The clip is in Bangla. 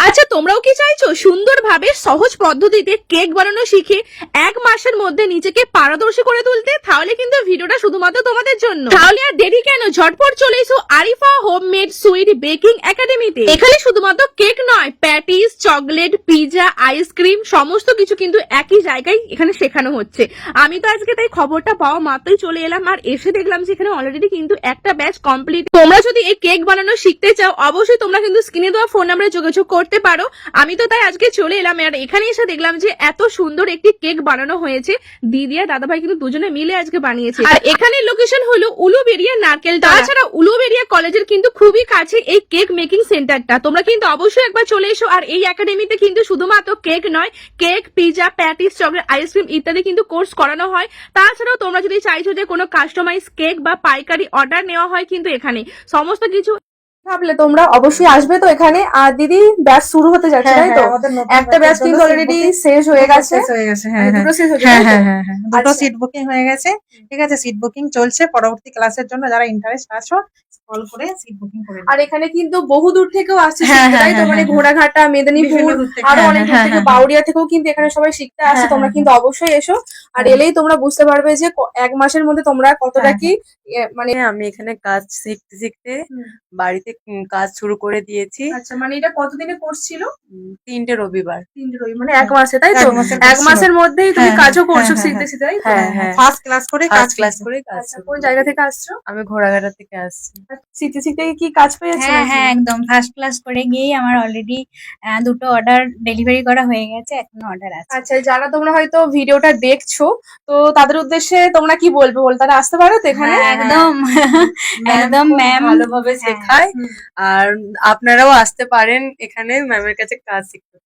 আচ্ছা, তোমরাও কি চাইছো সুন্দরভাবে সহজ পদ্ধতিতে কেক বানানো শিখে 1 মাসের মধ্যে নিজেকে পারদর্শী করে তুলতে? তাহলে কিন্তু ভিডিওটা শুধুমাত্র তোমাদের জন্য। তাহলে আর দেরি কেন, ঝটপট চলে এসো আরিফা হোমমেড সুইট বেকিং একাডেমিতে। এখানে শুধুমাত্র কেক নয়, প্যাটিস, চকলেট, পিৎজা, আইসক্রিম সমস্ত কিছু কিন্তু একই জায়গায় এখানে শেখানো হচ্ছে। আমি তো আজকে তাই খবরটা পাওয়া মাত্রই চলে এলাম, আর এসে দেখলাম যে এখানে অলরেডি কিন্তু একটা ব্যাচ কমপ্লিট। তোমরা যদি এই কেক বানানো শিখতে চাও, অবশ্যই তোমরা কিন্তু স্ক্রিনে দেওয়া ফোন নাম্বারে যোগাযোগ করতে পারো। আমি তো তাই আজকে চলে এলাম, আর এখানে এসে দেখলাম যে এত সুন্দর একটি কেক বানানো হয়েছে। দিদি আর দাদাভাই কিন্তু দুজনে মিলে আজকে বানিয়েছে। আর এখানে লোকেশন হলো উলুবেড়িয়া নারকেল। তাছাড়া উলুবেড়িয়া কলেজের কিন্তু খুবই কাছে এই কেক মেকিং সেন্টারটা। তোমরা কিন্তু অবশ্যই একবার চলে এসো। আর এই একাডেমিতে কিন্তু শুধুমাত্র কেক নয়, cake, pizza, patties, chocolate, ice cream ইত্যাদি কিন্তু কোর্স করানো হয়। তাছাড়াও তোমরা যদি চাইছো যে কোনো কাস্টমাইজ কেক বা পাইকারি অর্ডার নেওয়া হয় কিন্তু এখানে সমস্ত কিছু। ভাবলে তোমরা অবশ্যই আসবে তো এখানে। আর দিদি ব্যাচ শুরু হতে যাচ্ছে, তাই তো? একটা ব্যাচ কিন্তু অলরেডি শেষ হয়ে গেছে। দুটো শেষ হয়ে গেছে। দুটো সিট বুকিং হয়ে গেছে। ঠিক আছে, সিট বুকিং চলছে। পরবর্তী ক্লাসের জন্য যারা ইন্টারেস্ট আছো কল করে সিট বুকিং করে আর এখানে কিন্তু বহু দূর থেকেও আসছে হ্যাঁ, শিখতে, হ্যাঁ, তাই তো? হ্যাঁ, মানে হ্যাঁ, ঘোড়াঘাটা, মেদিনীপুর, বিভিন্ন দূর থেকে, আরো হ্যাঁ, অনেক দূর হ্যাঁ, থেকে, হ্যাঁ, বাউরিয়া থেকেও কিন্তু এখানে সবাই শিখতে আসে। হ্যাঁ, তোমরা হ্যাঁ, কিন্তু অবশ্যই এসো। আর হ্যাঁ, এলেই তোমরা বুঝতে পারবে যে 1 মাসের মধ্যে তোমরা কতটা হ্যাঁ, কি মানে। আমি এখানে কাজ শিখতে শিখতে বাড়িতে কাজ শুরু করে দিয়েছি। আচ্ছা, মানে এটা কতদিনের কোর্স ছিল? 3টে রবিবার। 3 রবি, মানে 1 মাসে, তাই তো? এক মাসের course 1 মাসের মধ্যেই তুমি হ্যাঁ, কাজও হ্যাঁ, করছো, হ্যাঁ, শিখতে শিখতে, তাই তো? হ্যাঁ হ্যাঁ, ফার্স্ট ক্লাস করে কাজ ফার্স্ট ক্লাস শিখছো। করে কাজ আচ্ছা, শুরু কোন করি। জায়গা থেকে আসছো? আমি ঘোড়াঘাটা থেকে আসছি। শিখতে শিখতে কি কাজ পেয়েছো হ্যাঁ, নাকি? হ্যাঁ, একদম। ফার্স্ট ক্লাস করে গিয়েই আমার অলরেডি ২ টো অর্ডার ডেলিভারি করা হয়ে গেছে। এখনো অর্ডার আছে। আচ্ছা, যারা তোমরা হয়তো ভিডিওটা দেখছো, তো তাদের উদ্দেশ্যে তোমরা কি বলবে? তারা আসতে পারো তো এখানে? হ্যাঁ, একদম। একদম খুব ম্যাম। ভালোভাবে হ্যাঁ। শেখায়। আর আপনারাও আসতে পারেন এখানে ম্যামের কাছে কাজ শিখতে।